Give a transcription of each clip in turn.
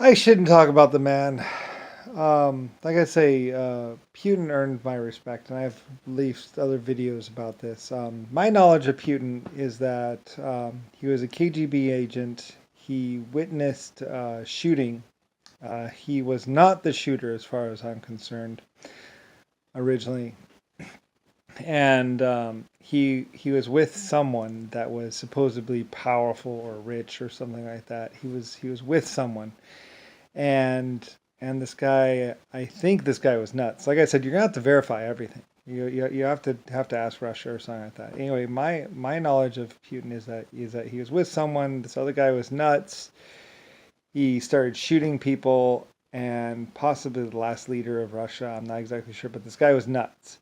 I shouldn't talk about the man. Like I say, Putin earned my respect, and I've released other videos about this. My knowledge of Putin is that he was a KGB agent. He witnessed shooting. He was not the shooter, as far as I'm concerned, originally, and he was with someone that was supposedly powerful or rich or something like that. He was with someone, and this guy, I think this guy was nuts. Like I said, you're gonna have to verify everything. You have to ask Russia or something like that. Anyway, my knowledge of Putin is that he was with someone. This other guy was nuts. He started shooting people, and possibly the last leader of Russia. I'm not exactly sure, but this guy was nuts,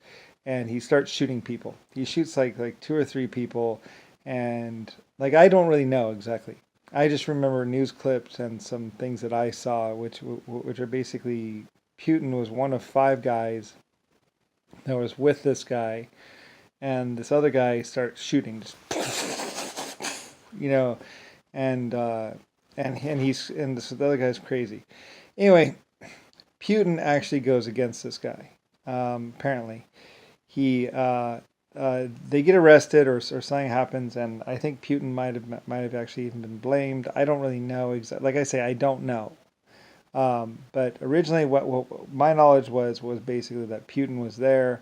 and he starts shooting people. He shoots like two or three people, and like I don't really know exactly. I just remember news clips and some things that I saw, which are basically Putin was one of five guys that was with this guy, and this other guy starts shooting, just you know, and and this the other guy's crazy. Anyway, Putin actually goes against this guy. Apparently, he they get arrested or something happens, and I think Putin might have actually even been blamed. I don't really know exactly. Like I say, I don't know. But originally, what my knowledge was basically that Putin was there.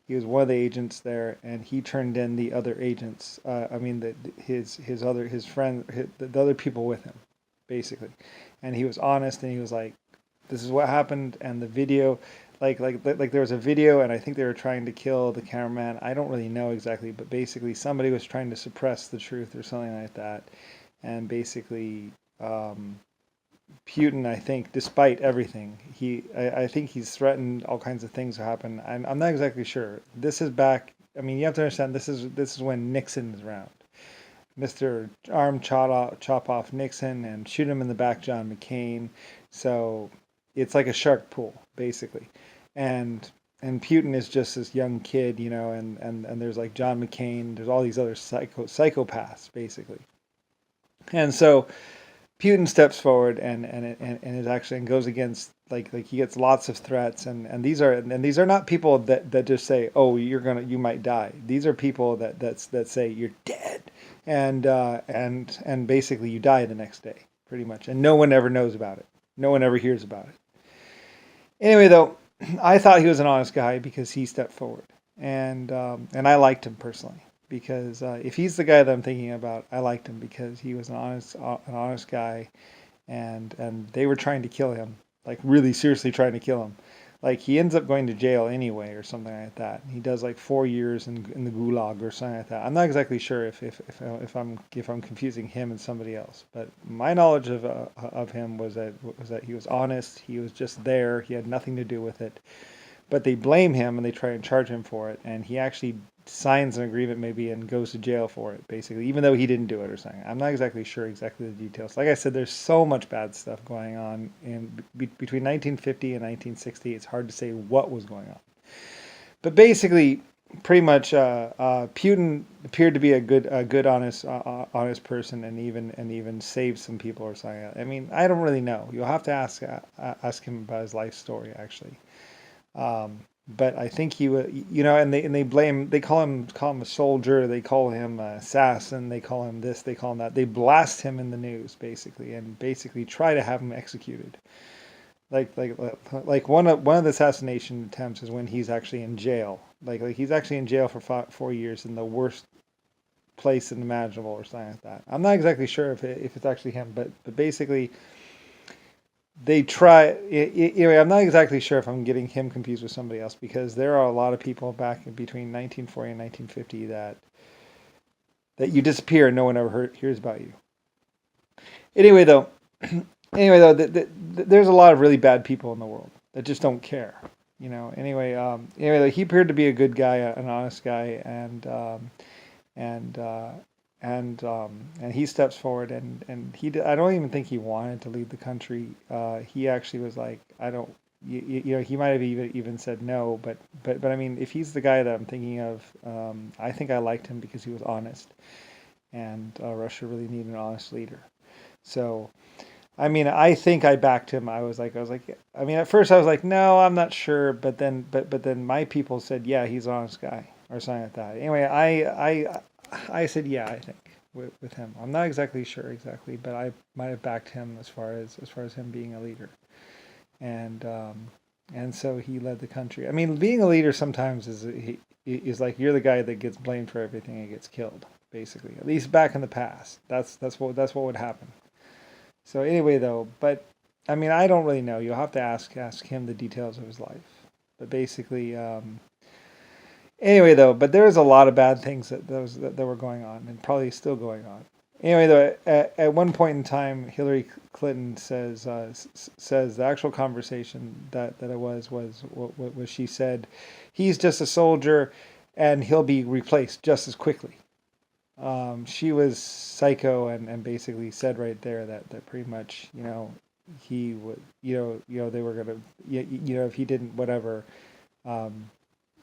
He was one of the agents there, and he turned in the other agents. I mean, his friend, the other people with him, basically. And he was honest, and he was like, "This is what happened." And the video, like there was a video, and I think they were trying to kill the cameraman. I don't really know exactly, but basically somebody was trying to suppress the truth or something like that, and basically. Putin, I think, despite everything, I think he's threatened all kinds of things to happen. I'm not exactly sure. This is back. I mean, you have to understand this is when Nixon is around. Mr. Arm chop off Nixon and shoot him in the back, John McCain. So it's like a shark pool, basically. And Putin is just this young kid, and there's like John McCain. There's all these other psychopaths, basically. And so Putin steps forward and is actually and goes against like he gets lots of threats, and these are not people that just say, oh, you might die. These are people that say you're dead, and basically you die the next day, pretty much, and no one ever knows about it. No one ever hears about it. Anyway, though, I thought he was an honest guy because he stepped forward, and I liked him personally because if he's the guy that I'm thinking about, I liked him because he was an honest guy, and they were trying to kill him, like really seriously trying to kill him. Like he ends up going to jail anyway or something like that. He does like 4 years in the gulag or something like that. I'm not exactly sure if I'm confusing him and somebody else, but my knowledge of him was that he was honest. He was just there. He had nothing to do with it. But they blame him and they try and charge him for it, and he actually signs an agreement maybe and goes to jail for it, basically, even though he didn't do it or something. I'm not exactly sure exactly the details. Like I said, there's so much bad stuff going on between 1950 and 1960. It's hard to say what was going on. But basically, pretty much, Putin appeared to be a good, honest person, and even saved some people or something. I mean, I don't really know. You'll have to ask him about his life story, actually. But I think he was, and they call him a soldier, they call him an assassin, they call him this, they call him that. They blast him in the news basically, and basically try to have him executed. Like one of the assassination attempts is when he's actually in jail. Like he's actually in jail for 4 years in the worst place imaginable or something like that. I'm not exactly sure if it's actually him, but basically they try. Anyway, I'm not exactly sure if I'm getting him confused with somebody else because there are a lot of people back in between 1940 and 1950 that you disappear and no one ever hears about you. Anyway, though, there's a lot of really bad people in the world that just don't care. Anyway, he appeared to be a good guy, an honest guy, and and he steps forward and I don't even think he wanted to leave the country. He actually was like, I don't. He might have even said no, but I mean, if he's the guy that I'm thinking of, I think I liked him because he was honest, and Russia really needed an honest leader. So I mean, I think I backed him. I was like, I mean, at first I was like, no, I'm not sure, but then my people said, yeah, he's an honest guy or something like that. Anyway, I said, yeah, I think with him. I'm not exactly sure exactly, but I might have backed him as far as him being a leader, and and so he led the country. I mean, being a leader sometimes is like you're the guy that gets blamed for everything and gets killed, basically. At least back in the past, that's what would happen. So anyway, though, but I mean, I don't really know. You'll have to ask him the details of his life. But basically, anyway, though, but there was a lot of bad things that were going on, and probably still going on. Anyway, though, at one point in time, Hillary Clinton says the actual conversation that it was she said, he's just a soldier, and he'll be replaced just as quickly. She was psycho and basically said right there that pretty much he would they were gonna if he didn't whatever, um,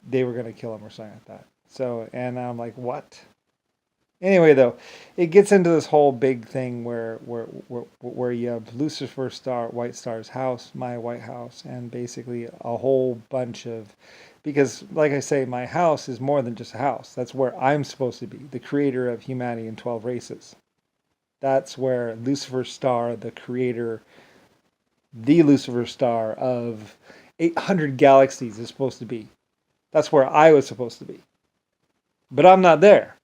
they were gonna kill him or something like that. So and I'm like, what? Anyway, though, it gets into this whole big thing where you have Lucifer Star, White Star's house, my White House, and basically a whole bunch of, because like I say, my house is more than just a house. That's where I'm supposed to be, the creator of humanity in 12 races. That's where Lucifer Star, the Lucifer Star of 800 galaxies is supposed to be. That's where I was supposed to be. But I'm not there.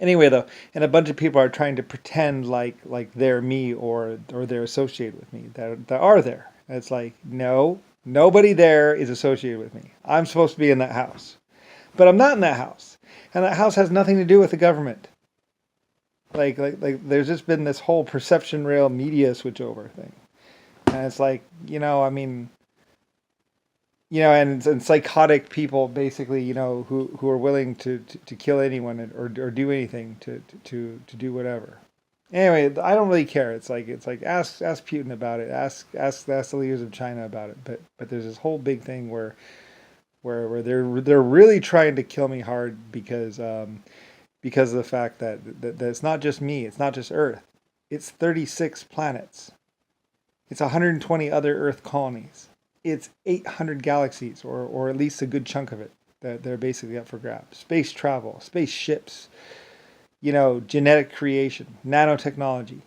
Anyway, though, and a bunch of people are trying to pretend like they're me or they're associated with me that are there. And it's like, no, nobody there is associated with me. I'm supposed to be in that house, but I'm not in that house, and that house has nothing to do with the government. Like there's just been this whole perception rail media switchover thing, and it's like I mean. And psychotic people basically, who are willing to kill anyone or do anything to do whatever. Anyway, I don't really care. It's like ask Putin about it. Ask the leaders of China about it. But there's this whole big thing where they're really trying to kill me hard because of the fact that it's not just me. It's not just Earth. It's 36 planets. It's 120 other Earth colonies. It's 800 galaxies, or at least a good chunk of it, that they're basically up for grabs. Space travel, spaceships, genetic creation, nanotechnology.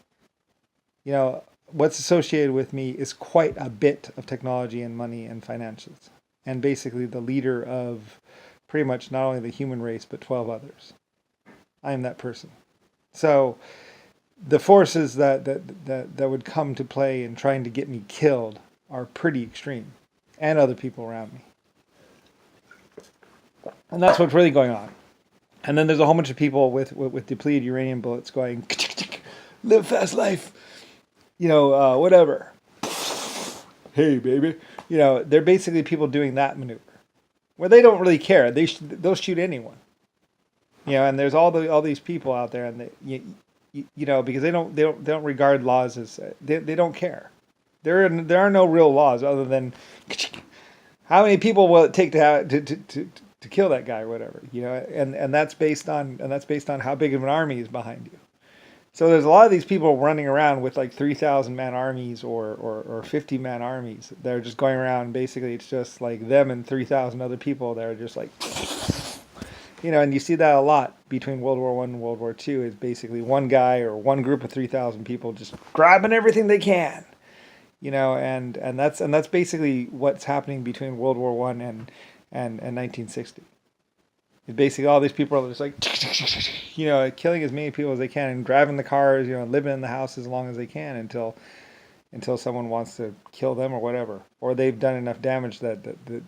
What's associated with me is quite a bit of technology and money and financials. And basically the leader of pretty much not only the human race, but 12 others. I am that person. So the forces that would come to play in trying to get me killed are pretty extreme, and other people around me. And that's what's really going on. And then there's a whole bunch of people with depleted uranium bullets going, live fast life, whatever. Hey, baby. They're basically people doing that maneuver, where they don't really care. They'll shoot anyone. And there's all these people out there, and because they don't regard laws as they don't care. There are no real laws other than how many people will it take to kill that guy or whatever, and that's based on how big of an army is behind you. So there's a lot of these people running around with like 3,000 man armies or 50 man armies. They're just going around. Basically, it's just like them and 3,000 other people that are just like, and you see that a lot between World War I and World War II. Is basically one guy or one group of 3,000 people just grabbing everything they can. And that's basically what's happening between World War One and 1960. It's basically all these people are just like, killing as many people as they can and grabbing the cars, living in the house as long as they can until someone wants to kill them or whatever, or they've done enough damage that the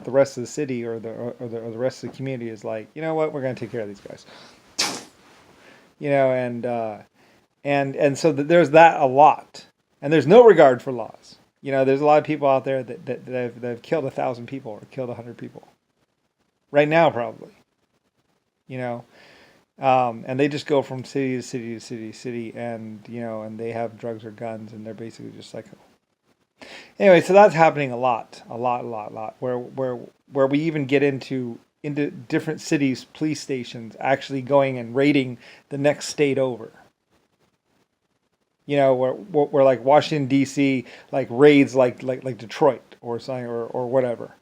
rest of the city or the rest of the community is like, you know what, we're going to take care of these guys. And so there's that a lot. And there's no regard for laws. There's a lot of people out there that have killed 1,000 people or killed 100 people. Right now, probably. And they just go from city to city to city to city, and and they have drugs or guns, and they're basically just psycho. Anyway, so that's happening a lot. Where we even get into different cities, police stations, actually going and raiding the next state over. where like Washington D.C. like raids like Detroit or something or whatever.